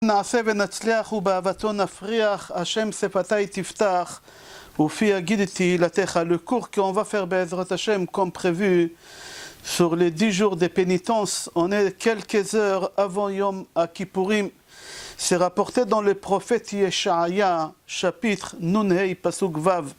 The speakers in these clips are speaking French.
נעשה ונצליח ובאהבתו נפריח, השם שפתי תפתח ופי יגיד את תהילתך. Le cours qu'on va faire Be'ezrat Hashem comme prévu sur les 10 jours de pénitence, on est quelques heures avant Yom Kippourim. C'est rapporté dans le prophète Yeshaya, chapitre Nun-Hei, Pasuk Vav.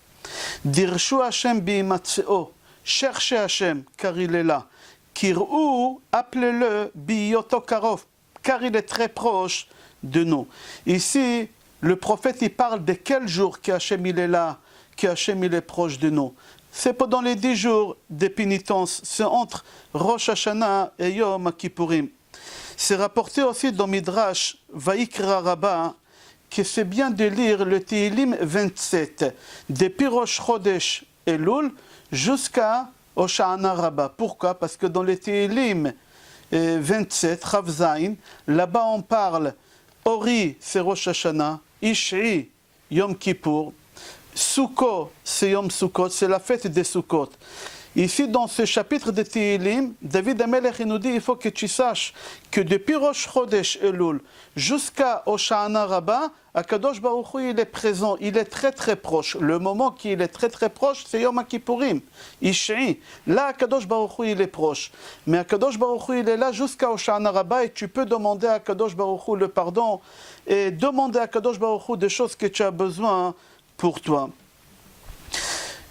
Dirshu Hashem bimatseo, cherchez Hashem, car il est là. Kir'u, appelez-le biyoto karov, car il est très proche de nous. Ici, le prophète il parle de quel jour qu'Hachem il est là, qu'Hachem il est proche de nous. C'est pendant les 10 jours de pénitence, c'est entre Rosh Hashanah et Yom Kippourim. C'est rapporté aussi dans Midrash Vaikra Rabbah que c'est bien de lire le Tehillim 27, depuis Rosh Chodesh Elul jusqu'à Hoshana Rabbah. Pourquoi? Parce que dans le Tehillim 27, Chav Zayin, là-bas on parle Ori, c'est Rosh Hashanah, Ish'i, Yom Kippour, Sukkot, c'est Yom Sukkot, c'est la fête des Sukkot. Ici, dans ce chapitre de Tehillim, David Amelech nous dit il faut que tu saches que depuis Rosh Chodesh Elul jusqu'à Hoshana Rabbah, Akadosh Baruch Hu, il est présent, il est très très proche. Le moment qu'il est très très proche, c'est Yom Kippourim, Ish'i. Là, Akadosh Baruch Hu, il est proche. Mais Akadosh Baruch Hu, il est là jusqu'à Hoshana Rabbah et tu peux demander à Akadosh Baruch Hu le pardon et demander à Akadosh Baruch Hu des choses que tu as besoin pour toi.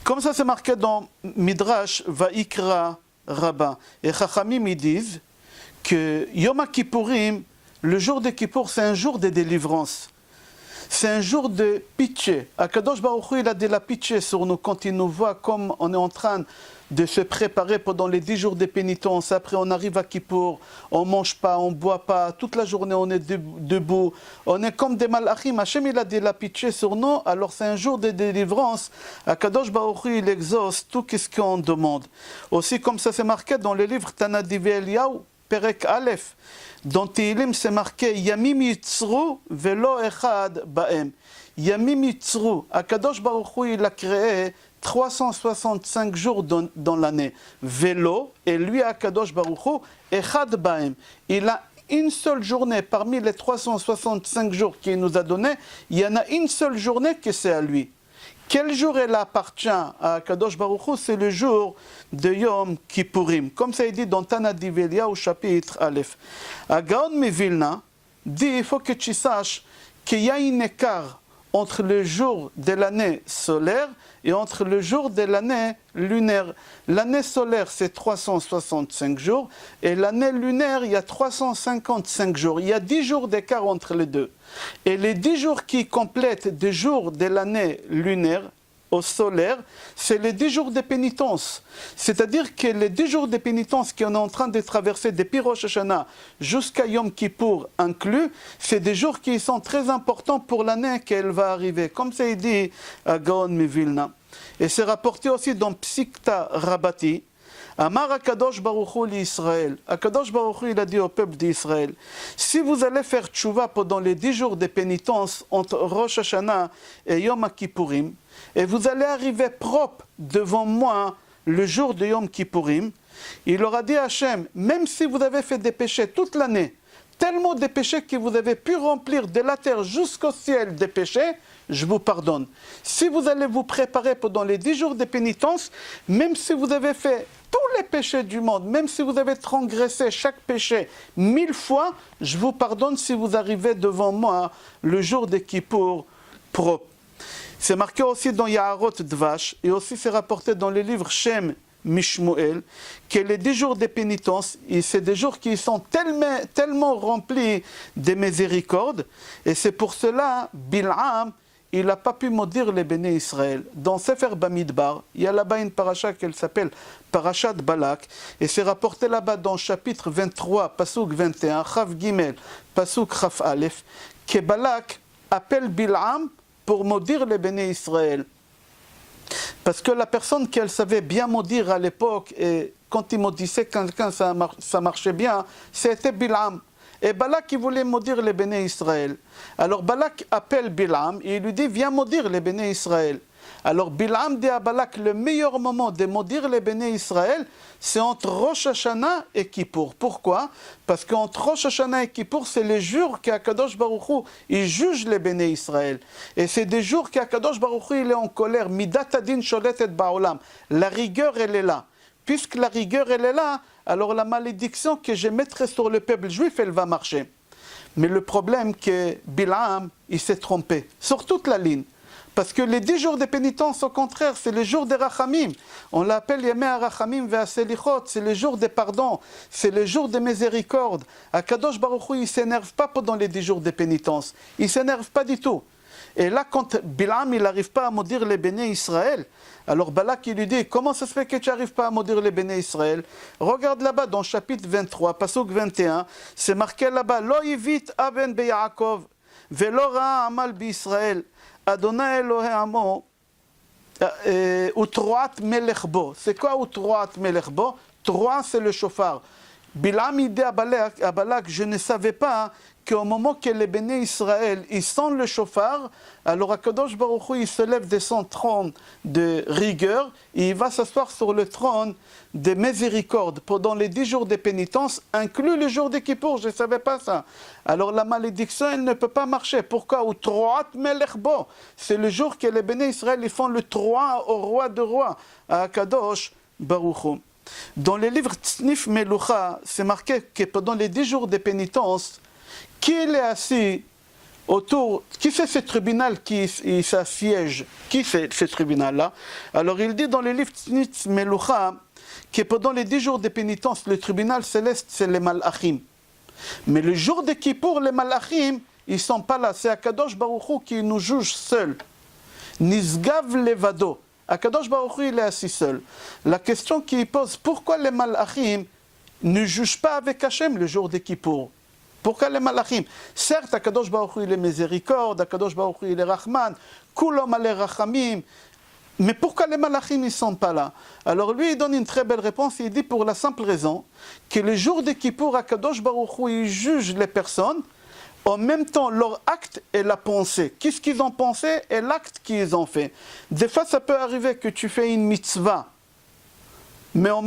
Comme ça, c'est marqué dans Midrash Vaikra Rabbah. Et Chachamim, ils disent que Yom Kippourim, le jour de Kippour, c'est un jour de délivrance. C'est un jour de pitié. Akadosh Baruch Hu, il a de la pitié sur nous quand il nous voit comme on est en train de se préparer pendant les 10 jours de pénitence. Après, on arrive à Kippour, on ne mange pas, on ne boit pas. Toute la journée, on est debout. On est comme des malachim. Hachem, il a de la pitié sur nous. Alors, c'est un jour de délivrance. Akadosh Baruch Hu, il exauce tout ce qu'on demande. Aussi, comme ça, c'est marqué dans le livre Tana Divi Eliyahu, Perek Aleph. Dans Tehillim, c'est marqué Yamim yitzru velo echad ba'em. Yamim yitzru. Akadosh Baruch Hu, il a créé 365 jours dans l'année. Vélo, et lui, Akadosh Baruch Hu, echad ba'em. Il a une seule journée parmi les 365 jours qu'il nous a donnés. Il y en a une seule journée que c'est à lui. Quel jour elle appartient à Kadosh Baruch Hu? C'est le jour de Yom Kippourim. Comme ça est dit dans Tana Divi Eliyahu au chapitre Aleph. Gaon Mevilna dit il faut que tu saches qu'il y a un écart entre le jour de l'année solaire et entre le jour de l'année lunaire. L'année solaire, c'est 365 jours, et l'année lunaire, il y a 355 jours. Il y a 10 jours d'écart entre les deux. Et les 10 jours qui complètent des jours de l'année lunaire au solaire, c'est les 10 jours de pénitence. C'est-à-dire que les 10 jours de pénitence qu'on est en train de traverser depuis Rosh Hashanah jusqu'à Yom Kippour inclus, c'est des jours qui sont très importants pour l'année qu'elle va arriver. Comme c'est dit à Gaon Mevilna. Et c'est rapporté aussi dans Psikta Rabbati. Amar Akadosh Baruch Hu l'Israël. Akadosh Baruch Hu, il a dit au peuple d'Israël, si vous allez faire tchouva pendant les 10 jours de pénitence entre Rosh Hashanah et Yom Kippourim, et vous allez arriver propre devant moi le jour de Yom Kippourim, il aura dit à Hachem, même si vous avez fait des péchés toute l'année, tellement de péchés que vous avez pu remplir de la terre jusqu'au ciel des péchés, je vous pardonne. Si vous allez vous préparer pendant les 10 jours de pénitence, même si vous avez fait tous les péchés du monde, même si vous avez transgressé chaque péché 1000 fois, je vous pardonne si vous arrivez devant moi le jour de Kippour propre. C'est marqué aussi dans Yaharot Dvash, et aussi c'est rapporté dans le livre Shem Mishmuel, que les 10 jours de pénitence, c'est des jours qui sont tellement remplis de miséricorde, et c'est pour cela, Bil'am, il n'a pas pu maudire les béné Israël. Dans Sefer Bamidbar, il y a là-bas une paracha qui s'appelle Parashat Balak, et c'est rapporté là-bas dans chapitre 23, Pasuk 21, Chav Gimel, Pasuk Chaf Aleph, que Balak appelle Bil'am pour maudire les béné Israël. Parce que la personne qu'elle savait bien maudire à l'époque, et quand il maudissait quelqu'un, ça marchait bien, c'était Bil'am. Et Balak, il voulait maudire les béné Israël. Alors Balak appelle Bil'am et il lui dit, viens maudire les béné Israël. Alors Bilam dit à Balak, le meilleur moment de maudire les béné Israël, c'est entre Rosh Hashanah et Kippour. Pourquoi? Parce qu'entre Rosh Hashanah et Kippour, c'est les jours qu'Akadosh Baruch Hu, il juge les béné Israël. Et c'est des jours qu'Akadosh Baruch Hu, il est en colère. Midat adin sholetet ba'olam. La rigueur, elle est là. Puisque la rigueur, elle est là, alors la malédiction que je mettrai sur le peuple juif, elle va marcher. Mais le problème, que Bilam, il s'est trompé sur toute la ligne. Parce que les 10 jours de pénitence, au contraire, c'est les jours des Rachamim. On l'appelle Yemei HaRachamim ve'Aselichot, c'est les jours des pardons, c'est les jours de miséricorde. Akadosh Baruch Hu, il ne s'énerve pas pendant les 10 jours de pénitence. Il ne s'énerve pas du tout. Et là, quand Bilam, il n'arrive pas à maudire les béné Israël, alors Balak, il lui dit, comment ça se fait que tu n'arrives pas à maudire les béné Israël? Regarde là-bas, dans chapitre 23, pasuk 21, c'est marqué là-bas, Lo yivit aven beYaakov, velo ra'a amal b'Israël. Adonai Elohe Amo, Utroat Melech Bo. C'est quoi Utroat Melech Bo? Troa, c'est le chauffard. Bilam dit à Balak, je ne savais pas qu'au moment que les béné Israël, ils sentent le chauffard, alors Akadosh Baruch Hu, il se lève de son trône de rigueur, et il va s'asseoir sur le trône de miséricorde pendant les 10 jours de pénitence, inclus le jour de Kippour, je ne savais pas ça. Alors la malédiction, elle ne peut pas marcher. Pourquoi? Ou Troat Melech Bo. C'est le jour que les béné Israël, ils font le Troa au roi de rois, à Akadosh Baruch Hu. Dans le livre Tzniff Melucha, c'est marqué que pendant les 10 jours de pénitence, qui est assis autour, qui c'est ce tribunal qui s'assiège? Qui c'est ce tribunal-là? Alors il dit dans le livre Tzniff Melucha que pendant les 10 jours de pénitence, le tribunal céleste, c'est les Malachim. Mais le jour de Kippour, les Malachim, ils ne sont pas là. C'est Akadosh Baruch Hu qui nous juge seul. Nisgav levado. Akadosh Baruch Hu, il est assis seul. La question qu'il pose, pourquoi les Malachim ne jugent pas avec Hachem le jour de Kippour? Pourquoi les Malachim? Certes, Akadosh Baruch Hu, il est miséricorde, Akadosh Baruch Hu, il est Rahman, Kulom ale Rachamim. Mais pourquoi les Malachim ne sont pas là? Alors lui, il donne une très belle réponse. Il dit pour la simple raison que le jour de Kippour, Akadosh Baruch Hu, il juge les personnes en même temps leur acte et la pensée. Qu'est-ce qu'ils ont pensé et l'acte qu'ils ont fait. Des fois, ça peut arriver que tu fais une mitzvah, mais en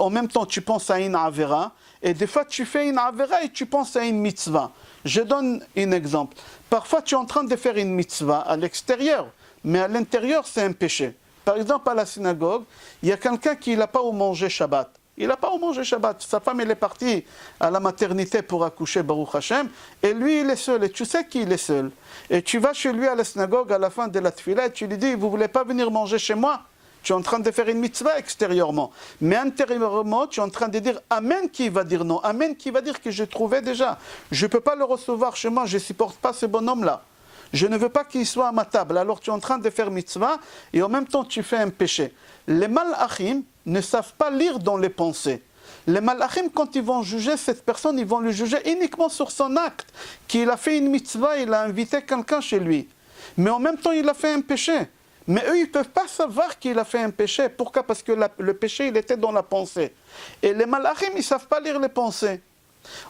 même temps, tu penses à une avera. Et des fois, tu fais une avera et tu penses à une mitzvah. Je donne un exemple. Parfois, tu es en train de faire une mitzvah à l'extérieur, mais à l'intérieur, c'est un péché. Par exemple, à la synagogue, il y a quelqu'un qui n'a pas où manger Shabbat. Il n'a pas où manger Shabbat. Sa femme, elle est partie à la maternité pour accoucher, Baruch Hashem, et lui, il est seul. Et tu sais qu'il est seul. Et tu vas chez lui à la synagogue, à la fin de la tefila, et tu lui dis, vous ne voulez pas venir manger chez moi? Tu es en train de faire une mitzvah extérieurement. Mais intérieurement, tu es en train de dire Amen qui va dire non. Amen qui va dire que je trouvais déjà. Je ne peux pas le recevoir chez moi, je ne supporte pas ce bonhomme-là. Je ne veux pas qu'il soit à ma table. Alors tu es en train de faire mitzvah et en même temps tu fais un péché. Les malachim ne savent pas lire dans les pensées. Les malachim, quand ils vont juger cette personne, ils vont le juger uniquement sur son acte. Qu'il a fait une mitzvah, il a invité quelqu'un chez lui. Mais en même temps, il a fait un péché. Mais eux, ils ne peuvent pas savoir qu'il a fait un péché. Pourquoi? Parce que le péché, il était dans la pensée. Et les malachim, ils ne savent pas lire les pensées.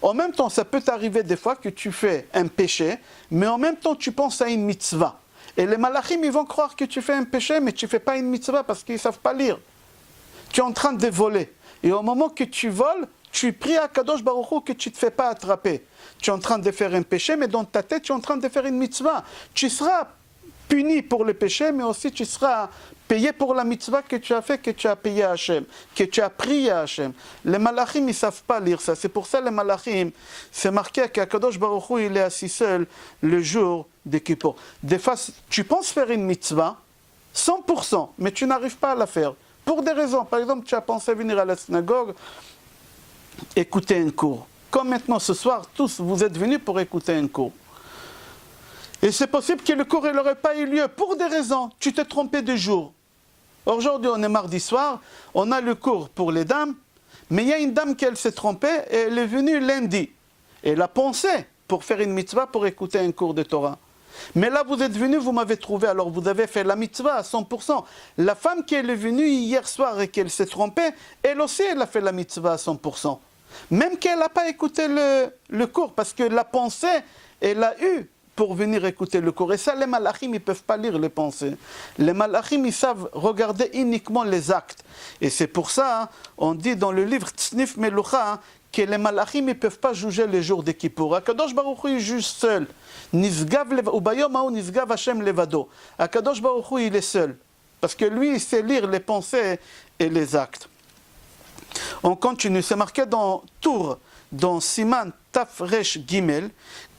En même temps, ça peut t'arriver des fois que tu fais un péché, mais en même temps, tu penses à une mitzvah. Et les malachim, ils vont croire que tu fais un péché, mais tu ne fais pas une mitzvah parce qu'ils ne savent pas lire. Tu es en train de voler. Et au moment que tu voles, tu pries à Kadosh Baruch Hu que tu ne te fais pas attraper. Tu es en train de faire un péché, mais dans ta tête, tu es en train de faire une mitzvah. Tu seras puni pour le péché, mais aussi tu seras payé pour la mitzvah que tu as fait, que tu as payé à Hachem, que tu as prié à Hachem. Les malachim, ils ne savent pas lire ça. C'est pour ça les malachim, c'est marqué qu'Akadosh Baruch Hu, il est assis seul le jour de Kippour. Des fois, tu penses faire une mitzvah, 100%, mais tu n'arrives pas à la faire. Pour des raisons. Par exemple, tu as pensé venir à la synagogue, écouter un cours. Comme maintenant, ce soir, tous, vous êtes venus pour écouter un cours. Et c'est possible que le cours n'aurait pas eu lieu pour des raisons. Tu t'es trompé de jour. Aujourd'hui, on est mardi soir, on a le cours pour les dames, mais il y a une dame qui s'est trompée et elle est venue lundi. Et elle a pensé pour faire une mitzvah, pour écouter un cours de Torah. Mais là, vous êtes venu, vous m'avez trouvé, alors vous avez fait la mitzvah à 100%. La femme qui est venue hier soir et qu'elle s'est trompée, elle aussi, elle a fait la mitzvah à 100%. Même qu'elle n'a pas écouté le cours, parce que la pensée, elle a eu pour venir écouter le cours. Et ça, les malachim, ils ne peuvent pas lire les pensées. Les malachim, ils savent regarder uniquement les actes. Et c'est pour ça, on dit dans le livre Tznif Melucha, que les malachim ne peuvent pas juger les jours de Kippour. Akadosh Baruch Hu, il juge seul. Ubayom ha'u nisgav Hashem levado. Akadosh Baruch Hu, il est seul. Parce que lui, il sait lire les pensées et les actes. On continue. C'est marqué dans Tour, dans Siman Taf Resh Gimel,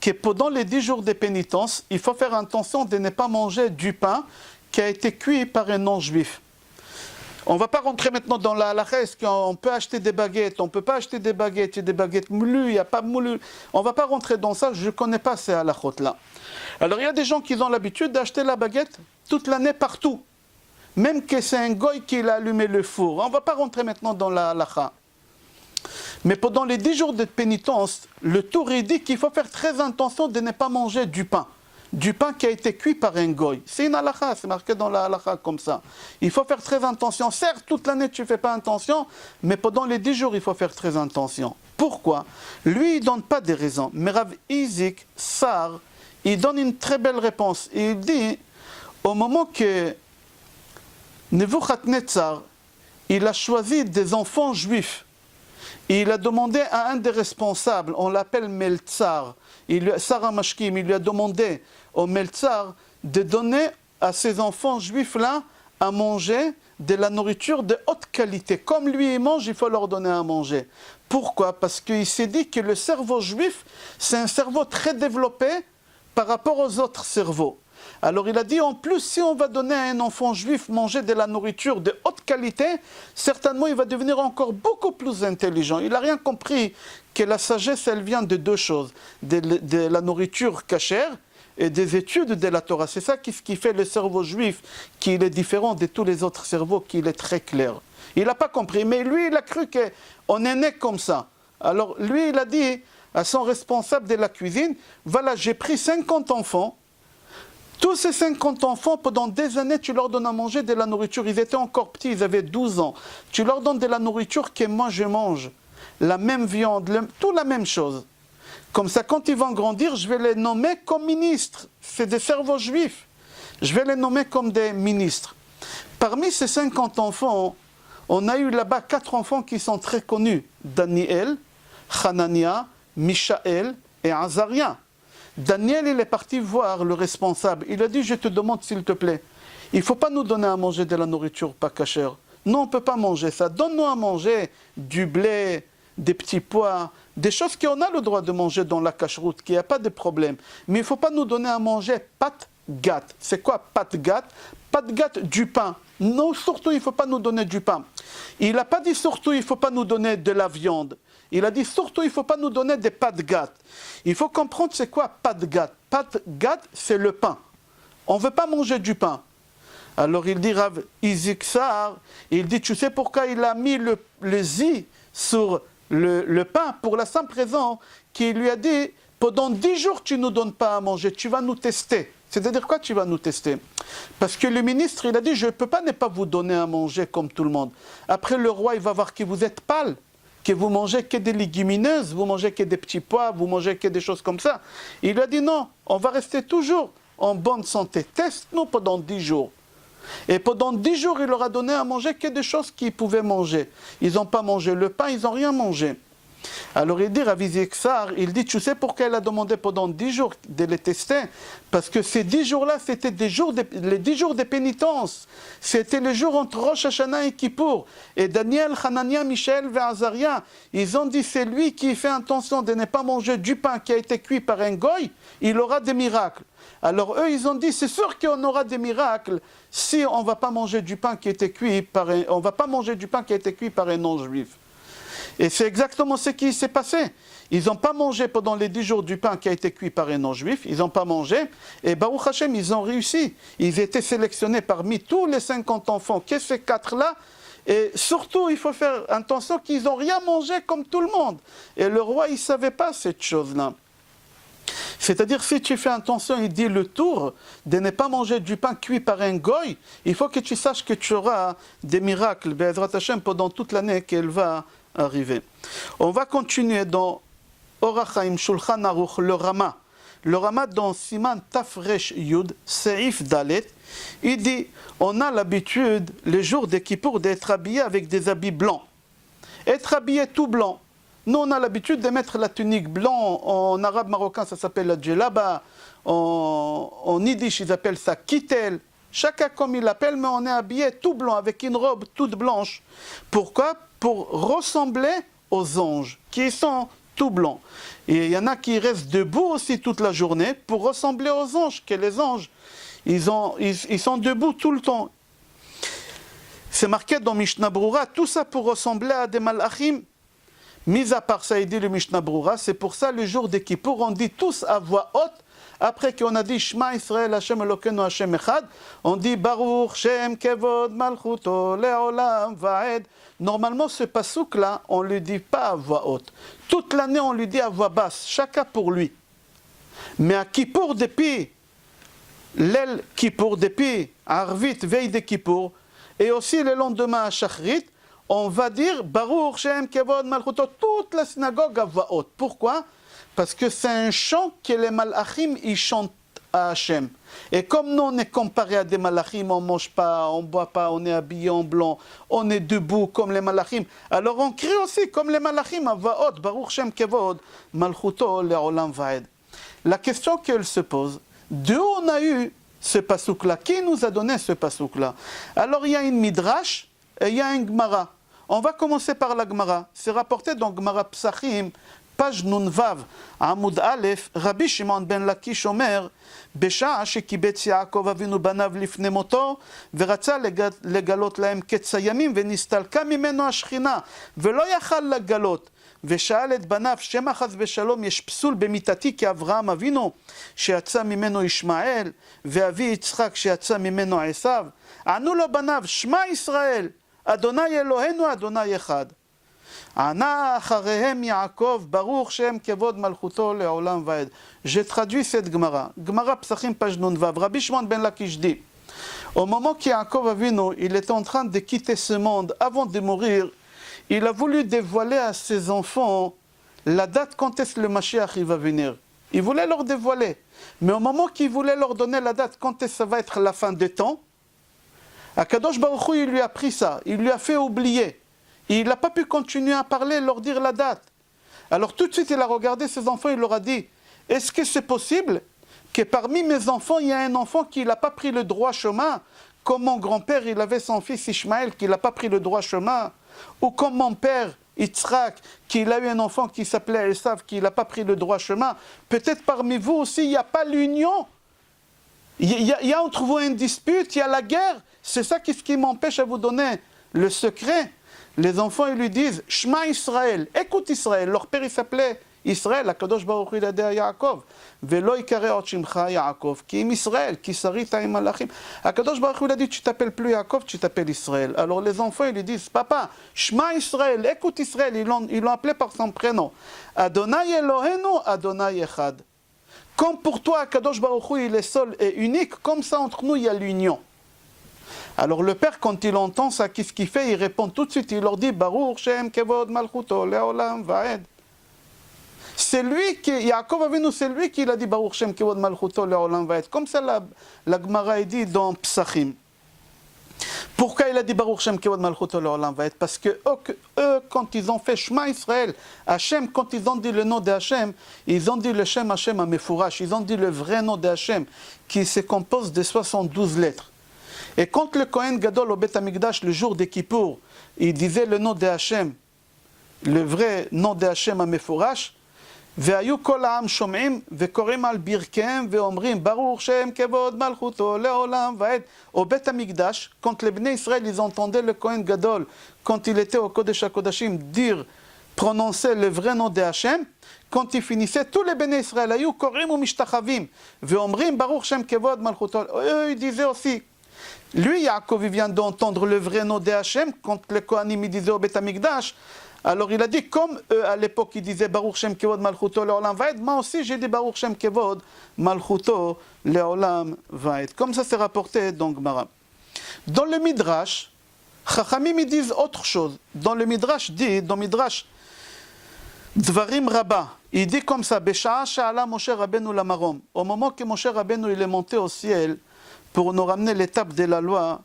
que pendant les 10 jours de pénitence, il faut faire attention de ne pas manger du pain qui a été cuit par un non-juif. On ne va pas rentrer maintenant dans la halakha, est-ce qu'on peut acheter des baguettes, on ne peut pas acheter des baguettes, il y a des baguettes moulues, il n'y a pas moulues. On ne va pas rentrer dans ça, je ne connais pas ces halakhot-là. Alors il y a des gens qui ont l'habitude d'acheter la baguette toute l'année partout. Même que c'est un goy qui a allumé le four. On ne va pas rentrer maintenant dans la halakha. Mais pendant les 10 jours de pénitence, le Tour dit qu'il faut faire très attention de ne pas manger du pain. Du pain qui a été cuit par un goy. C'est une halakha, c'est marqué dans la halakha comme ça. Il faut faire très attention. Certes, toute l'année tu ne fais pas attention, mais pendant les 10 jours, il faut faire très attention. Pourquoi? Lui, il ne donne pas des raisons. Mais Rav Isaac Sar, il donne une très belle réponse. Il dit, au moment que Nebuchadnezzar, il a choisi des enfants juifs, il a demandé à un des responsables, on l'appelle Meltsar, Sarah Mashkim, il lui a demandé au Meltsar de donner à ces enfants juifs-là à manger de la nourriture de haute qualité. Comme lui il mange, il faut leur donner à manger. Pourquoi? Parce qu'il s'est dit que le cerveau juif, c'est un cerveau très développé par rapport aux autres cerveaux. Alors il a dit, en plus, si on va donner à un enfant juif manger de la nourriture de haute qualité, certainement il va devenir encore beaucoup plus intelligent. Il n'a rien compris que la sagesse, elle vient de deux choses, de la nourriture cachère et des études de la Torah. C'est ça qui fait le cerveau juif, qu'il est différent de tous les autres cerveaux, qu'il est très clair. Il n'a pas compris, mais lui, il a cru qu'on est né comme ça. Alors lui, il a dit à son responsable de la cuisine, voilà, j'ai pris 50 enfants, tous ces 50 enfants, pendant des années, tu leur donnes à manger de la nourriture. Ils étaient encore petits, ils avaient 12 ans. Tu leur donnes de la nourriture que moi je mange. La même viande, tout la même chose. Comme ça, quand ils vont grandir, je vais les nommer comme ministres. C'est des cerveaux juifs. Je vais les nommer comme des ministres. Parmi ces 50 enfants, on a eu là-bas 4 enfants qui sont très connus. Daniel, Hanania, Mishaël et Azaria. Daniel, il est parti voir le responsable. Il a dit, je te demande s'il te plaît, il ne faut pas nous donner à manger de la nourriture pas cachère. Non, on ne peut pas manger ça. Donne-nous à manger du blé, des petits pois, des choses qu'on a le droit de manger dans la cacheroute, qu'il n'y a pas de problème. Mais il ne faut pas nous donner à manger pâte gâte. C'est quoi pâte gâte? Pâte gâte, du pain. Non, surtout, il ne faut pas nous donner du pain. Il n'a pas dit surtout, il ne faut pas nous donner de la viande. Il a dit surtout, il ne faut pas nous donner des pâtes gâtes. Il faut comprendre c'est quoi pâte gâte. Pâte gâte, c'est le pain. On ne veut pas manger du pain. Alors il dit Rav Isaac Sar, il dit, tu sais pourquoi il a mis le zi sur le pain? Pour la simple raison qu'il lui a dit, pendant 10 jours tu ne nous donnes pas à manger, tu vas nous tester. C'est-à-dire quoi tu vas nous tester? Parce que le ministre, il a dit, je ne peux pas ne pas vous donner à manger comme tout le monde. Après le roi, il va voir que vous êtes pâle, que vous mangez que des légumineuses, vous mangez que des petits pois, vous mangez que des choses comme ça. Il a dit non, on va rester toujours en bonne santé. Teste-nous pendant 10 jours. Et pendant 10 jours, il leur a donné à manger que des choses qu'ils pouvaient manger. Ils n'ont pas mangé le pain, ils n'ont rien mangé. Alors il dit, Rav Isaac Sar, il dit, tu sais pourquoi il a demandé pendant 10 jours de les tester? Parce que ces 10 jours-là, c'était les 10 jours de pénitence. C'était les jours entre Rosh Hashanah et Kippour. Et Daniel, Hanania, Mishaël et Azaria, ils ont dit, c'est lui qui fait attention de ne pas manger du pain qui a été cuit par un goy, il aura des miracles. Alors eux, ils ont dit, c'est sûr qu'on aura des miracles si on ne va pas manger du pain qui a été cuit par un non-juif. Et c'est exactement ce qui s'est passé. Ils n'ont pas mangé pendant les 10 jours du pain qui a été cuit par un non-juif. Ils n'ont pas mangé. Et Baruch Hashem, ils ont réussi. Ils étaient sélectionnés parmi tous les 50 enfants. Qu'est-ce que ces 4-là? Et surtout, il faut faire attention qu'ils n'ont rien mangé comme tout le monde. Et le roi, il ne savait pas cette chose-là. C'est-à-dire, si tu fais attention, il dit le tour de ne pas manger du pain cuit par un goy, il faut que tu saches que tu auras des miracles, Be'ezrat Hashem, pendant toute l'année qu'elle va arriver. On va continuer dans Orach Chaim Shulchan Aruch, le Rama. le Rama dans Siman Tafresh Yud, Seif Dalet, il dit, on a l'habitude, les jours des Kippour, d'être habillé avec des habits blancs. Être habillé tout blanc. Nous, on a l'habitude de mettre la tunique blanc. En arabe marocain, ça s'appelle la djellaba. En yiddish, ils appellent ça kittel. Chacun comme il l'appelle, mais on est habillé tout blanc, avec une robe toute blanche. Pourquoi? Pour ressembler aux anges, qui sont tout blancs. Et il y en a qui restent debout aussi toute la journée pour ressembler aux anges, que les anges, ils sont debout tout le temps. C'est marqué dans Mishnah Brura, tout ça pour ressembler à des malachim. Mis à part ça, il dit le Mishnah Brura, c'est pour ça le jour des Kippour, on dit tous à voix haute, après qu'on a dit Shema Israël Hashem Elokeinu Hashem Echad, on dit Baruch Shem Kevod Malchuto Leolam Vaed. Normalement, ce pasouk-là, on ne le dit pas à voix haute. Toute l'année, on lui dit à voix basse, chacun pour lui. Mais à Kippour depuis, l'El Kippour depuis, Arvit, veille de Kippour, et aussi le lendemain à Shachrit, on va dire Baruch Shem Kevod Malchuto, toute la synagogue à voix haute. Pourquoi? Parce que c'est un chant que les malachim ils chantent à Hachem. Et comme nous on est comparé à des malachim, on ne mange pas, on ne boit pas, on est habillé en blanc, on est debout comme les malachim, alors on crie aussi comme les malachim à voix haute, Baruch Shem Kevod Malchuto Leolam Vaed. La question qu'elle se pose, d'où on a eu ce pasouk-là? Qui nous a donné ce pasouk-là? Alors il y a une midrash et il y a un Gemara. On va commencer par la Gemara. C'est rapporté dans Gemara Psachim, page Nunvav, Amoud Aleph, Rabbi Shimon ben Lakish Omer, בשעה שקיבץ יעקב אבינו בניו לפני מותו, ורצה לגלות להם קץ הימים, ונסתלקה ממנו השכינה, ולא יכל לגלות. ושאל את בניו, שמא חס ושלום יש פסול במיתתי כאברהם אבינו, שיצא ממנו ישמעאל, ואבי יצחק שיצא ממנו עשיו. ענו לו בניו, שמע ישראל, אדוני אלוהינו אדוני אחד. ענה אחריהם יעקב, ברוך שם כבוד מלכותו לעולם ועד. Je traduis cette Gemara. Gemara Psachim, page Nunvav. Rabbi Shimon ben Lakish dit, au moment qu'Yaakov Avinu, il était en train de quitter ce monde, avant de mourir, il a voulu dévoiler à ses enfants la date quand est-ce que le Mashiach va venir. Il voulait leur dévoiler. Mais au moment qu'il voulait leur donner la date quand est-ce que ça va être la fin des temps, Akadosh Baruch Hu, il lui a pris ça, il lui a fait oublier. Et il n'a pas pu continuer à parler, leur dire la date. Alors tout de suite, il a regardé ses enfants, il leur a dit, est-ce que c'est possible que parmi mes enfants, il y a un enfant qui n'a pas pris le droit chemin, comme mon grand-père, il avait son fils Ishmaël qui n'a pas pris le droit chemin, ou comme mon père Yitzhak, qu'il a eu un enfant qui s'appelait Esav, qui n'a pas pris le droit chemin. Peut-être parmi vous aussi, il n'y a pas l'union. Il y a entre vous une dispute, il y a la guerre. C'est ça qui m'empêche à vous donner le secret. Les enfants, ils lui disent, Shema Israël, écoute Israël. Leur père, il s'appelait Israël, Akadosh Baruch Hu, il a dit à Yaakov, Velo ikare ot shimcha Yaakov, ki im Israël, ki sarita im malachim. Akadosh Baruch Hu, il a dit, tu t'appelles plus Yaakov, tu t'appelles Israël. Alors les enfants, ils lui disent, papa, Shema Israël, écoute Israël, ils l'ont appelé par son prénom. Adonai Elohenu, Adonai Echad. Comme pour toi, Akadosh Baruch Hu, il est seul et unique, comme ça entre nous, il y a l'union. Alors le père, quand il entend ça, qu'est-ce qu'il fait? Il répond tout de suite, il leur dit, Baruch Shem Kevod Malchuto Leolam Vaed. C'est lui qui, Yaakov Avinu, c'est lui qui l'a dit, Baruch Shem Kevod Malchuto Leolam Vaed. Comme ça, la Gemara est dit dans Psachim. Pourquoi il a dit Baruch Shem Kevod Malchuto Leolam Vaed? Parce que eux, quand ils ont fait Shema Israël, Hachem, quand ils ont dit le nom de Hachem, ils ont dit le Shem Hachem à Mefourash, ils ont dit le vrai nom de Hachem, qui se compose de 72 lettres. Et quand le Kohen Gadol au Beth Amikdash, le jour des Kippour, il disait le nom de Hachem, le vrai nom de Hachem à Mefourash, והיו כל העם שומעים וקוראים על ברכיהם ואומרים ברוך שם כבוד מלכותו לעולם ועד. Au Beth Amikdash, quand les Bnei Israël ils entendaient le Kohen Gadol, quand il était au Kodesh HaKodashim, dire, prononcer le vrai nom de Hachem, quand il finissait, tous les Bnei Israël, היו קוראים ומשתחווים ואומרים ברוך שם כבוד מלכותו. Eux, ils disaient aussi, lui, Yaakov, il vient d'entendre le vrai nom de Hachem, quand le Kohanim, il disait au Beth Amikdash, alors il a dit, comme eux à l'époque ils disaient Baruch Shem Kevod Malchuto Leolam Vaed, moi aussi j'ai dit Baruch Shem Kevod Malchuto Leolam Vaed. Comme ça c'est rapporté dans Gemara. Dans le Midrash, Chachamim ils disent autre chose. Dans le Midrash dit, dans Midrash Dvarim Rabba, il dit comme ça, Besha'a sha'ala Moshe Rabbeinu lamarom. Au moment que Moshe Rabbeinu il est monté au ciel pour nous ramener l'étape de la loi,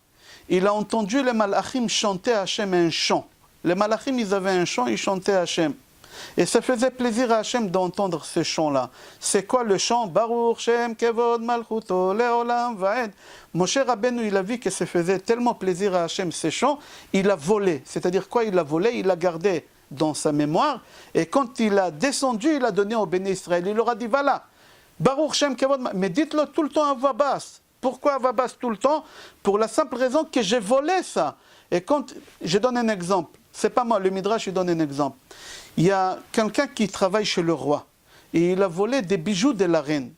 il a entendu les malachim chanter à Hachem un chant. Les malachim, ils avaient un chant, ils chantaient à Hachem. Et ça faisait plaisir à Hachem d'entendre ce chant-là. C'est quoi le chant? Baruch Shem Kevod Malchuto Leolam Vaed. Moshe Rabbeinu, il a vu que ça faisait tellement plaisir à Hachem ce chant, il a volé. C'est-à-dire quoi? Il a volé, il l'a gardé dans sa mémoire. Et quand il a descendu, il a donné au béni Israël. Il leur a dit, voilà, Baruch Shem Kevod Malchuto. Mais dites-le tout le temps à voix basse. Pourquoi à voix basse tout le temps? Pour la simple raison que j'ai volé ça. Et quand, je donne un exemple. C'est pas moi, le Midrash, je donne un exemple. Il y a quelqu'un qui travaille chez le roi et il a volé des bijoux de la reine.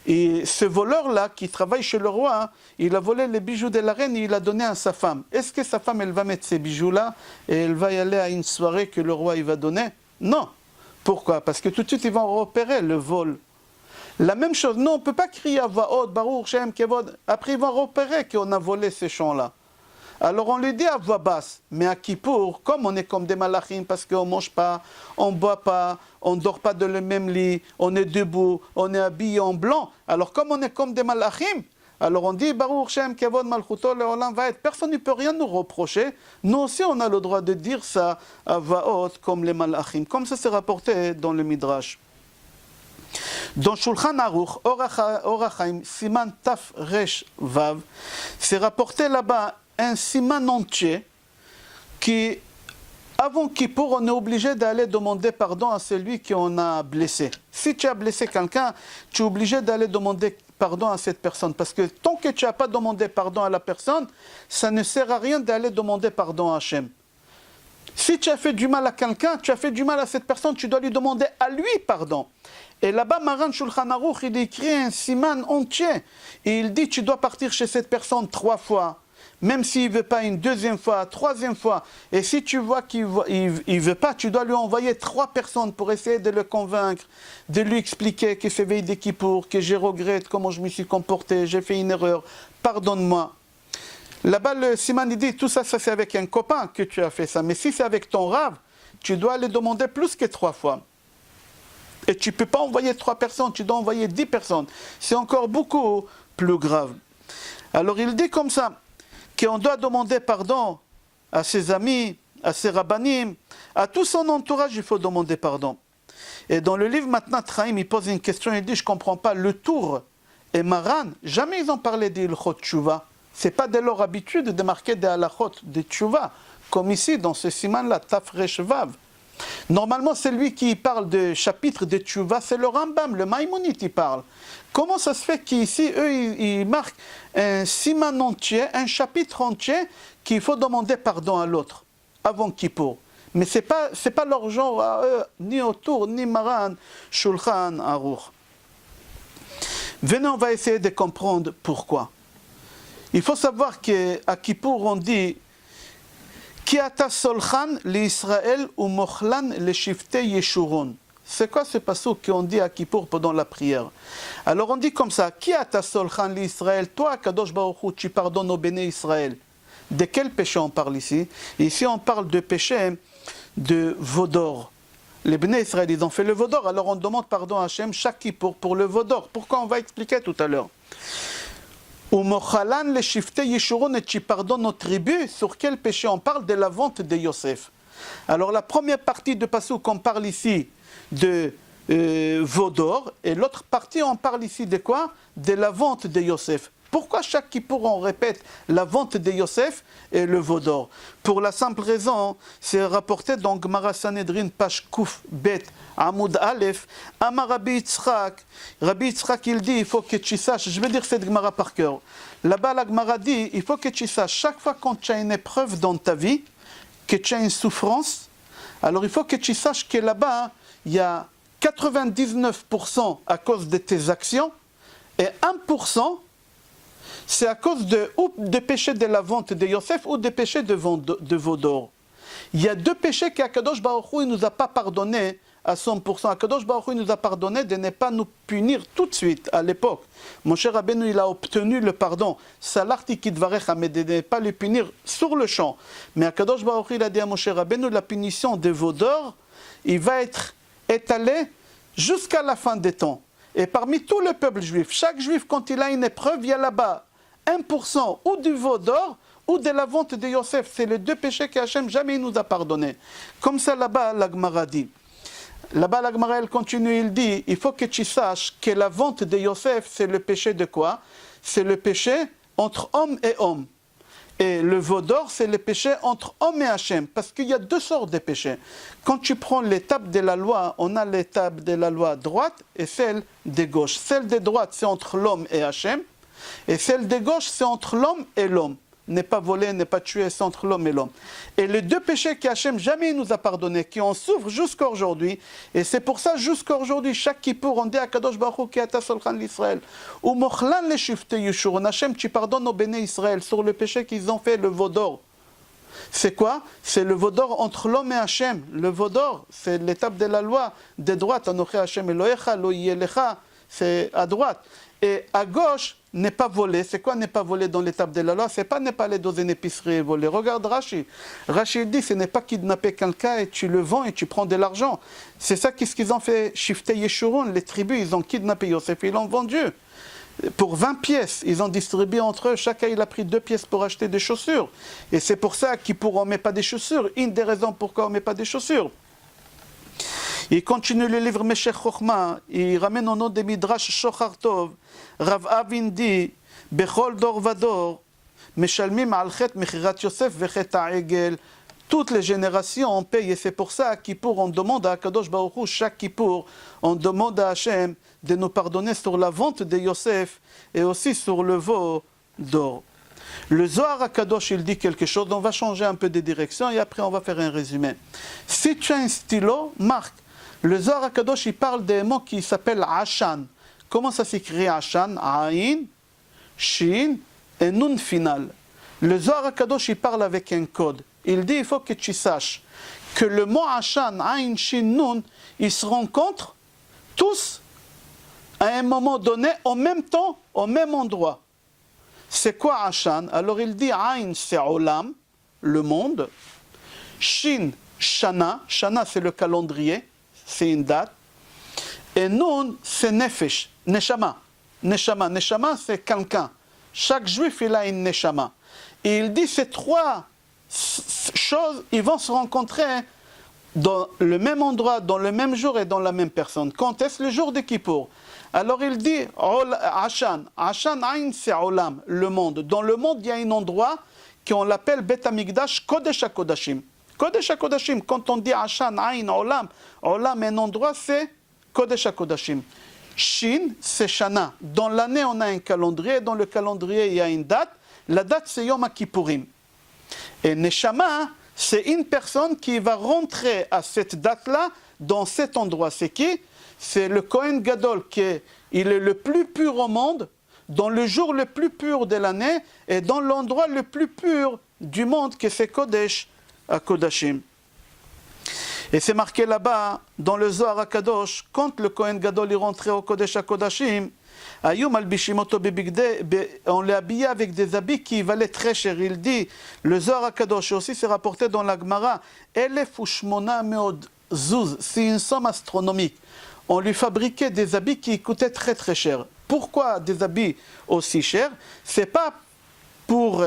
Et ce voleur-là qui travaille chez le roi, il a volé les bijoux de la reine et il a donné à sa femme. Est-ce que sa femme, elle va mettre ces bijoux-là et elle va y aller à une soirée que le roi il va donner? Non. Pourquoi? Parce que tout de suite, ils vont repérer le vol. La même chose, non, on ne peut pas crier à voix haute, Baruch Shem Kevod. Après, ils vont repérer qu'on a volé ces champs-là. Alors on lui dit à voix basse, mais à Kippour, comme on est comme des malachim, parce qu'on ne mange pas, on ne boit pas, on ne dort pas dans le même lit, on est debout, on est habillé en blanc, alors comme on est comme des malachim, alors on dit Baruch Shem Kevod Malchuto Leolam Vaed. Personne ne peut rien nous reprocher, nous aussi on a le droit de dire ça à voix haute comme les malachim, comme ça c'est rapporté dans le Midrash. Dans Shulchan Aruch, Or HaChaim, Siman Taf Resh Vav, c'est rapporté là-bas un siman entier qui, avant Kippour, on est obligé d'aller demander pardon à celui qu'on a blessé. Si tu as blessé quelqu'un, tu es obligé d'aller demander pardon à cette personne. Parce que tant que tu n'as pas demandé pardon à la personne, ça ne sert à rien d'aller demander pardon à Hachem. Si tu as fait du mal à quelqu'un, tu as fait du mal à cette personne, tu dois lui demander à lui pardon. Et là-bas, Maran Shulchan Aruch, il écrit un siman entier. Et il dit, tu dois partir chez cette personne 3 fois. Même s'il ne veut pas une 2e fois, 3e fois. Et si tu vois qu'il ne veut pas, tu dois lui envoyer 3 personnes pour essayer de le convaincre, de lui expliquer que c'est veille de Kippour, que je regrette comment je me suis comporté, j'ai fait une erreur, pardonne-moi. Là-bas, le siman il dit, tout ça, ça c'est avec un copain que tu as fait ça. Mais si c'est avec ton rave, tu dois aller demander plus que 3 fois. Et tu ne peux pas envoyer 3 personnes, tu dois envoyer 10 personnes. C'est encore beaucoup plus grave. Alors il dit comme ça, qu'on doit demander pardon à ses amis, à ses rabbanim, à tout son entourage, il faut demander pardon. Et dans le livre maintenant, Traim, il pose une question, il dit, je ne comprends pas, le Tour et Maran, jamais ils ont parlé d'Ilchot Tshuva. Ce n'est pas de leur habitude de marquer des halachot, des Tshuva, comme ici, dans ce siman-là, Taf Resh Vav. Normalement, c'est lui qui parle de chapitre de Tshuva, c'est le Rambam, le Maïmonide, il parle. Comment ça se fait qu'ici, eux, ils marquent un siman entier, un chapitre entier, qu'il faut demander pardon à l'autre, avant Kippour. Mais ce n'est pas leur genre à eux, ni autour, ni Maran, Shulchan Aruch. Venez, on va essayer de comprendre pourquoi. Il faut savoir qu'à Kippour, on dit Ki ata solchan l'Israël ou mochlan le shifte yeshurun. C'est quoi ce passage qu'on dit à Kippour pendant la prière? Alors on dit comme ça, Ki ata solchan l'Israël, toi, Kadosh Baruch Hu, tu pardonnes au béné Israël. De quel péché on parle ici? Ici on parle de péché de Vaudor. Les béné Israël, ils ont fait le Vaudor, alors on demande pardon à Hachem chaque Kippour pour le Vaudor. Pourquoi? On va expliquer tout à l'heure. Ou mochalan le shifte yeshurun, et tu pardonnes aux tribus. Sur quel péché on parle? De la vente de Yosef. Alors la première partie de passage qu'on parle ici de Vaudor, et l'autre partie on parle ici de quoi? De la vente de Yosef. Pourquoi chaque Kippour on répète la vente de Yosef et le Vaudor? Pour la simple raison, c'est rapporté dans Gemara Sanhedrin, page Kouf Bet Amoud Aleph, Amar Rabbi Yitzhak. Rabbi Yitzhak il dit, il faut que tu saches, je vais dire cette Gemara par cœur. Là-bas la Gemara dit, il faut que tu saches, chaque fois quand tu as une épreuve dans ta vie, que tu as une souffrance, alors il faut que tu saches que là-bas, il y a 99% à cause de tes actions et 1% c'est à cause ou des péchés de la vente de Yosef ou des péchés de Vaudor. Il y a 2 péchés qu'Akadosh Baruch Hu ne nous a pas pardonné à 100%. Akadosh Baruch Hu nous a pardonné de ne pas nous punir tout de suite à l'époque. Moshe Rabbeinu il a obtenu le pardon. Salarti kidvarecha, mais de ne pas le punir sur le champ. Mais Akadosh Baruch Hu il a dit à Moshe Rabbeinu la punition de Vaudor, il va être étalé jusqu'à la fin des temps. Et parmi tout le peuple juif, chaque juif, quand il a une épreuve, il y a là-bas 1% ou du veau d'or ou de la vente de Yosef. C'est les deux péchés qu'Hachem jamais nous a pardonnés. Comme ça, là-bas, la Gemara dit. Là-bas, la Gemara, elle continue, il dit, il faut que tu saches que la vente de Yosef, c'est le péché de quoi? C'est le péché entre homme et homme. Et le veau d'or, c'est le péché entre homme et Hachem. Parce qu'il y a deux sortes de péchés. Quand tu prends l'étape de la loi, on a l'étape de la loi droite et celle de gauche. Celle de droite, c'est entre l'homme et Hachem. Et celle de gauche, c'est entre l'homme et l'homme. N'est pas volé, n'est pas tué, c'est entre l'homme et l'homme. Et les deux péchés qu'Hachem jamais nous a pardonnés, qui en souffrent jusqu'à aujourd'hui, et c'est pour ça jusqu'à aujourd'hui, chaque Kippour, on dit à Kadosh Baruch Hu, ki ata solchan l'Israël, ou mochlan le shifte Yeshurun, Hachem, tu pardonnes au béné Israël sur le péché qu'ils ont fait, le veau d'or. C'est quoi? C'est le veau d'or entre l'homme et Hachem. Le veau d'or, c'est l'étape de la loi de droite, Anoché Hachem Elohecha, lo yelecha, c'est à droite. Et à gauche, n'est pas volé. C'est quoi n'est pas volé dans l'étape de la loi? C'est pas n'est pas aller dans une épicerie et voler. Regarde Rashi. Rashi dit, ce n'est pas kidnapper quelqu'un et tu le vends et tu prends de l'argent. C'est ça qu'est-ce qu'ils ont fait. Shifte Yeshurun, les tribus, ils ont kidnappé Yosef et ils l'ont vendu. Pour 20 pièces, ils ont distribué entre eux. Chacun, il a pris 2 pièces pour acheter des chaussures. Et c'est pour ça qu'ils ne met pas des chaussures. Une des raisons pourquoi on ne met pas des chaussures. Il continue le livre Meshech Chochma, il ramène au nom de Midrash Shochar Tov, Rav Avin dit, Bechol dor vador, Meshalmim al chet mechirat Yosef vechet ha'egel. Toutes les générations on paye, et c'est pour ça à Kippour on demande à Kadosh Baruch Hu, chaque Kippour, on demande à Hachem de nous pardonner sur la vente de Yosef et aussi sur le veau d'or. Le Zohar HaKadosh, il dit quelque chose, on va changer un peu de direction et après on va faire un résumé. Si tu as un stylo, marque. Le Zohar HaKadosh, il parle des mots qui s'appellent Ashan. Comment ça s'écrit Ashan? Aïn, Shin et Nun final. Le Zohar HaKadosh, il parle avec un code. Il dit, il faut que tu saches que le mot Ashan, Aïn, Shin, Nun, ils se rencontrent tous à un moment donné, en même temps, au même endroit. C'est quoi Ashan? Alors il dit, Aïn, c'est Olam, le monde. Shin, Shana. Shana, c'est le calendrier. C'est une date. Et Nun, c'est Nefesh, Neshama. Neshama, Neshama, c'est quelqu'un. Chaque juif, il a une Neshama. Et il dit ces 3 choses, ils vont se rencontrer dans le même endroit, dans le même jour et dans la même personne. Quand est-ce le jour de Kippour? Alors il dit, Ashan. Ashan, Aïn, c'est Olam, le monde. Dans le monde, il y a un endroit qu'on l'appelle Bet Hamikdash Kodesh HaKodashim. Kodesh HaKodashim, quand on dit Ashan, Aïn, Olam, Olam, un endroit, c'est Kodesh HaKodashim. Shin, c'est Shana. Dans l'année, on a un calendrier. Dans le calendrier, il y a une date. La date, c'est Yom HaKippourim. Et Neshama, c'est une personne qui va rentrer à cette date-là, dans cet endroit. C'est qui? C'est le Kohen Gadol, il est le plus pur au monde, dans le jour le plus pur de l'année, et dans l'endroit le plus pur du monde, que c'est Kodesh HaKodashim. Et c'est marqué là-bas, dans le Zohar HaKadosh, quand le Kohen Gadol est rentré au Kodesh HaKodashim, on l'a habillé avec des habits qui valaient très cher. Il dit, le Zohar HaKadosh, aussi c'est rapporté dans la Gemara, Elef ushmona meod zuz, c'est une somme astronomique. On lui fabriquait des habits qui coûtaient très très cher. Pourquoi des habits aussi chers? C'est pas pour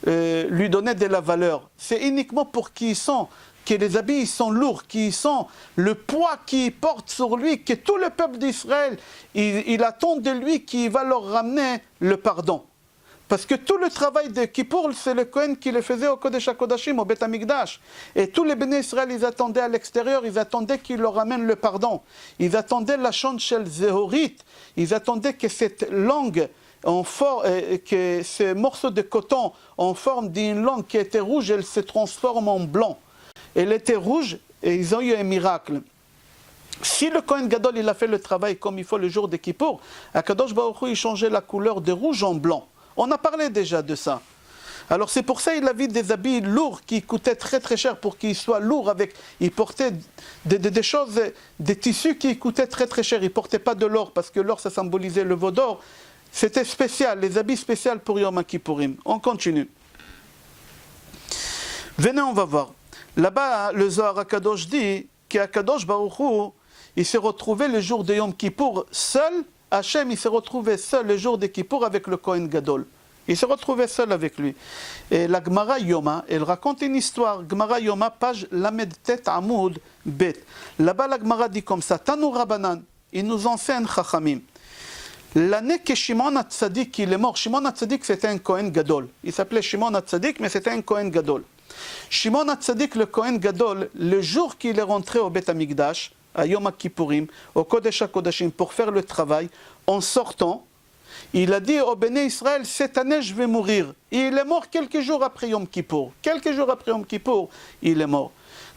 lui donner de la valeur, c'est uniquement pour qui ils sont, que les habits ils sont lourds, qui sont le poids qu'il porte sur lui, que tout le peuple d'Israël, il attend de lui qu'il va leur ramener le pardon. Parce que tout le travail de Kippour, c'est le Kohen qui le faisait au Kodesh HaKodashim, au Bet Hamikdash. Et tous les béné Israël, ils attendaient à l'extérieur, ils attendaient qu'il leur ramène le pardon. Ils attendaient la chante shel Zehorit, ils attendaient que cette langue, que ce morceau de coton en forme d'une langue qui était rouge, elle se transforme en blanc. Elle était rouge et ils ont eu un miracle. Si le Kohen Gadol il a fait le travail comme il faut le jour de Kippour, Akadosh Baruch Hu il changeait la couleur de rouge en blanc. On a parlé déjà de ça. Alors c'est pour ça qu'il avait des habits lourds qui coûtaient très très cher pour qu'ils soient lourds avec. Il portait des choses, des tissus qui coûtaient très très cher. Il ne portait pas de l'or parce que l'or ça symbolisait le veau d'or. C'était spécial, les habits spéciaux pour Yom Kippourim. On continue. Venez, on va voir. Là-bas, le Zohar HaKadosh dit, qu'Akadosh Baruch Hu, il s'est retrouvé le jour de Yom Kippour seul. Hachem, il s'est retrouvé seul le jour de Kippour avec le Kohen Gadol. Il s'est retrouvé seul avec lui. Et la Gemara Yoma, elle raconte une histoire. Gemara Yoma, page Lamed Tet Amoud Bet. Là-bas, la Gemara dit comme ça, Tanu Rabanan, il nous enseigne Chachamim. L'année que Shimon HaTzadik il est mort, Shimon HaTzadik c'était un Kohen Gadol. Il s'appelait Shimon HaTzadik, mais c'était un Kohen Gadol. Shimon HaTzadik, le Kohen Gadol, le jour qu'il est rentré au Beth Amikdash, à Yom Kippourim, au Kodesh HaKodashim, pour faire le travail, en sortant, il a dit au Béné Israël, cette année je vais mourir. Et il est mort quelques jours après Yom Kippour. Quelques jours après Yom Kippour, il est mort.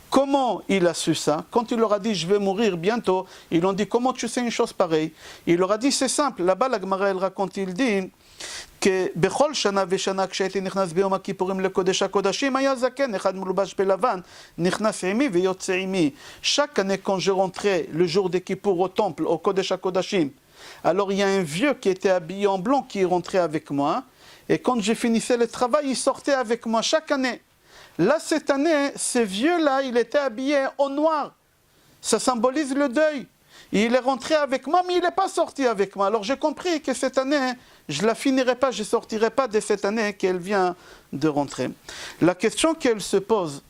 Comment il a su ça? Quand il leur a dit je vais mourir bientôt, ils ont dit comment tu sais une chose pareille? Il leur a dit c'est simple. Là-bas la Gemara elle raconte, il dit que בכל שנה ושנה כשהייתי נכנס ביום הכיפורים לקודש הקודשים היה זקן אחד מלובש בלבן נכנס עימי ויוצא עימי. Chaque année quand je rentrais le jour des Kippour au temple au Kodesh HaKodashim, alors il y a un vieux qui était habillé en blanc qui rentrait avec moi et quand je finissais le travail il sortait avec moi chaque année. Là cette année ce vieux là il était habillé en noir, ça symbolise le deuil. Il est rentré avec moi, mais il n'est pas sorti avec moi. Alors j'ai compris que cette année, je ne la finirai pas, je ne sortirai pas de cette année qu'elle vient de rentrer. La question qu'elle se pose,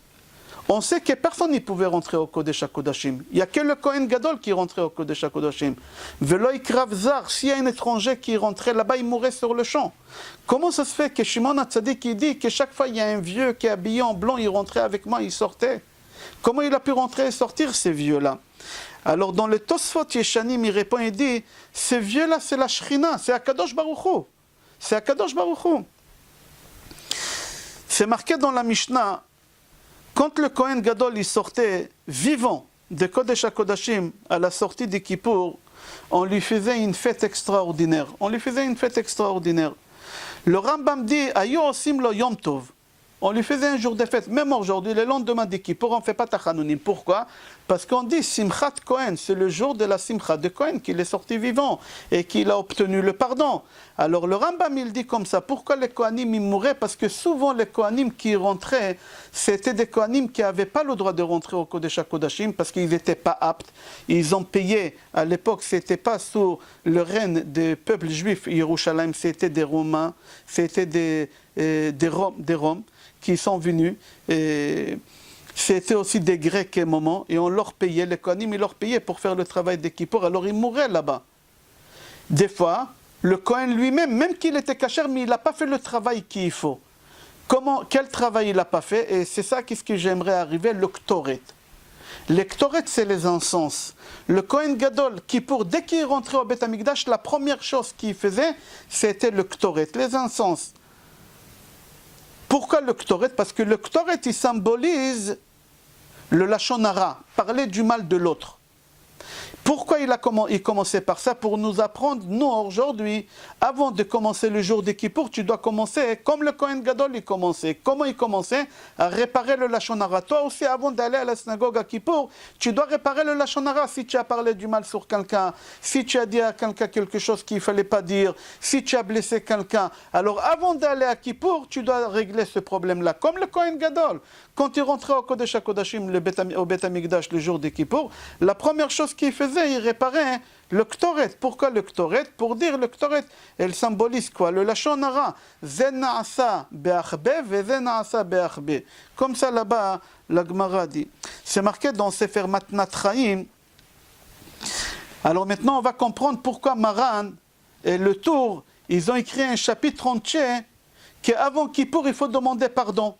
on sait que personne n'y pouvait rentrer au Kodesh HaKodashim. Il n'y a que le Kohen Gadol qui rentrait au Kodesh HaKodashim. Velo ikrav zar, s'il y a un étranger qui rentrait là-bas, il mourrait sur le champ. Comment ça se fait que Shimon HaTzadik il dit que chaque fois il y a un vieux qui est habillé en blanc, il rentrait avec moi, il sortait? Comment il a pu rentrer et sortir ces vieux-là? Alors dans le Tosfot Yeshanim, il répond et dit, ce vieux-là c'est la Shrina, c'est Akadosh Baruch Hu. C'est Akadosh Baruch Hu. C'est marqué dans la Mishnah, quand le Kohen Gadol il sortait vivant de Kodesh HaKodashim à la sortie de Kippour, on lui faisait une fête extraordinaire. On lui faisait une fête extraordinaire. Le Rambam dit, Ayo osim lo Yom Tov. On lui faisait un jour de fête. Même aujourd'hui, le lendemain de Kippour, on ne fait pas Tachanunim. Pourquoi? Parce qu'on dit Simchat Kohen, c'est le jour de la Simchat de Kohen qu'il est sorti vivant et qu'il a obtenu le pardon. Alors le Rambam il dit comme ça, pourquoi les Kohanim ils mouraient? Parce que souvent les Kohanim qui rentraient, c'était des Kohanim qui n'avaient pas le droit de rentrer au Kodesh HaKodashim parce qu'ils n'étaient pas aptes. Ils ont payé, à l'époque c'était pas sous le règne des peuples juifs, Yerushalayim, c'était des Romains, c'était des Roms qui sont venus, et c'était aussi des Grecs à un moment, et on leur payait, les Kohanim, ils leur payaient pour faire le travail des Kippour, alors ils mouraient là-bas. Des fois, le Kohen lui-même, même qu'il était kasher, mais il n'a pas fait le travail qu'il faut. Quel travail il n'a pas fait? Et c'est ça qu'est-ce que j'aimerais arriver, le Ktoret. Le Ktoret, c'est les encens. Le Kohen Gadol, Kippour, dès qu'il rentrait au Beth Amikdash, la première chose qu'il faisait, c'était le Ktoret, les encens. Pourquoi le Ktoret? Parce que le Ktoret, il symbolise le Lachon Hara, parler du mal de l'autre. Pourquoi il commençait par ça? Pour nous apprendre, nous aujourd'hui, avant de commencer le jour de Kippour, tu dois commencer comme le Kohen Gadol il commençait. Comment il commençait? À réparer le Lachon Hara. Toi aussi, avant d'aller à la synagogue à Kippour, tu dois réparer le Lachon Hara. Si tu as parlé du mal sur quelqu'un, si tu as dit à quelqu'un quelque chose qu'il ne fallait pas dire, si tu as blessé quelqu'un, alors avant d'aller à Kippour, tu dois régler ce problème-là. Comme le Kohen Gadol. Quand il rentrait au Kodesh HaKodashim, au Beth Amikdash, le jour de Kippour, la première chose qu'il faisait, il réparait le Ktoret. Pourquoi le Ktoret? Pour dire le Ktoret, elle symbolise quoi? Le Lachon Hara. Ze na'asa be'achbe ve ze na'asa be'achbe. Comme ça là-bas, la Gemara dit. C'est marqué dans Sefer Matnat Chaim. Alors maintenant, on va comprendre pourquoi Maran et le Tour, ils ont écrit un chapitre entier qu'avant Kippour, il faut demander pardon.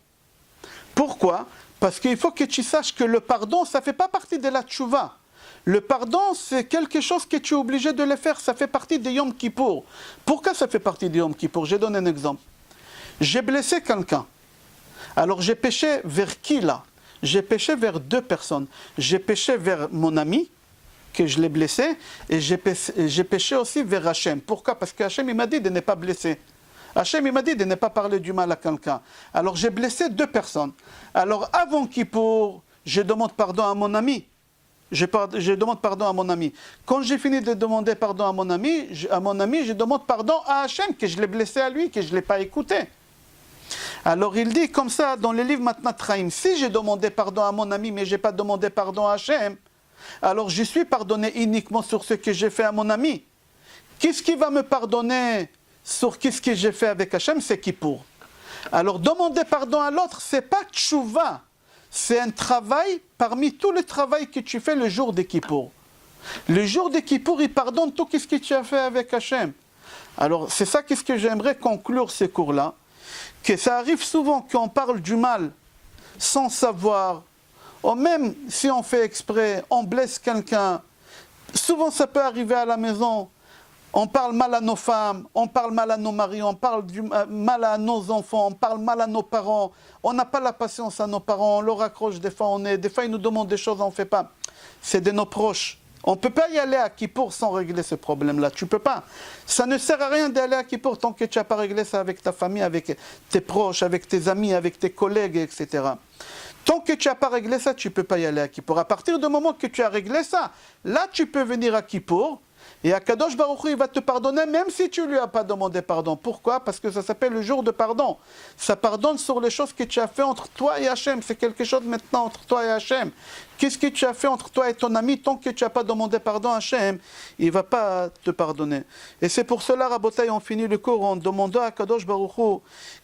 Pourquoi? Parce qu'il faut que tu saches que le pardon, ça ne fait pas partie de la tchouva. Le pardon, c'est quelque chose que tu es obligé de le faire. Ça fait partie de Yom Kippour. Pourquoi ça fait partie de Yom Kippour? Je donne un exemple. J'ai blessé quelqu'un. Alors j'ai péché vers qui là? J'ai péché vers deux personnes. J'ai péché vers mon ami, que je l'ai blessé, et j'ai péché aussi vers Hachem. Pourquoi? Parce que Hachem il m'a dit de ne pas blesser. Hachem il m'a dit de ne pas parler du mal à quelqu'un. Alors j'ai blessé deux personnes. Alors avant Kippour, je demande pardon à mon ami. Je demande pardon à mon ami. Quand j'ai fini de demander pardon à mon ami, je demande pardon à Hachem, que je l'ai blessé à lui, que je ne l'ai pas écouté. Alors il dit comme ça dans le livre Matnat Chaim, si j'ai demandé pardon à mon ami mais je n'ai pas demandé pardon à Hachem, alors je suis pardonné uniquement sur ce que j'ai fait à mon ami. Qu'est-ce qui va me pardonner sur qu'est-ce que j'ai fait avec Hachem? C'est Kippour. Alors demander pardon à l'autre, c'est pas tchouva, c'est un travail parmi tout le travail que tu fais le jour de Kippour. Le jour de Kippour, il pardonne tout ce que tu as fait avec Hachem. Alors c'est ça qu'est-ce que j'aimerais conclure ce cours-là, que ça arrive souvent qu'on parle du mal sans savoir, ou même si on fait exprès, on blesse quelqu'un. Souvent ça peut arriver à la maison, on parle mal à nos femmes, on parle mal à nos maris, on parle mal à nos enfants, on parle mal à nos parents, on n'a pas la patience à nos parents, on leur accroche des fois, des fois ils nous demandent des choses, on ne fait pas. C'est de nos proches. On ne peut pas y aller à Kippour sans régler ce problème-là. Tu ne peux pas. Ça ne sert à rien d'aller à Kippour tant que tu n'as pas réglé ça avec ta famille, avec tes proches, avec tes amis, avec tes collègues, etc. Tant que tu n'as pas réglé ça, tu ne peux pas y aller à Kippour. À partir du moment que tu as réglé ça, là tu peux venir à Kippour. Et Akadosh Baruch Hu, il va te pardonner même si tu ne lui as pas demandé pardon. Pourquoi? Parce que ça s'appelle le jour de pardon. Ça pardonne sur les choses que tu as fait entre toi et Hachem. C'est quelque chose maintenant entre toi et Hachem. Qu'est-ce que tu as fait entre toi et ton ami? Tant que tu n'as pas demandé pardon à Hachem, il ne va pas te pardonner. Et c'est pour cela, Rabotai, on finit le cours en demandant à Akadosh Baruch Hu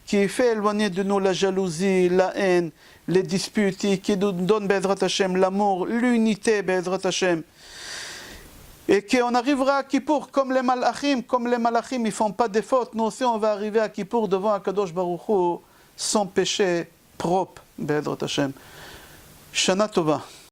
qui fait éloigner de nous la jalousie, la haine, les disputes, qui nous donne Be'ezrat Hachem l'amour, l'unité Be'ezrat Hachem. Et qu'on arrivera à Kippour comme les malachim, ils ne font pas de fautes. Nous aussi, on va arriver à Kippour devant Akadosh Baruch Hu sans péché propre. Be'ezrat Hashem. Shana Tova.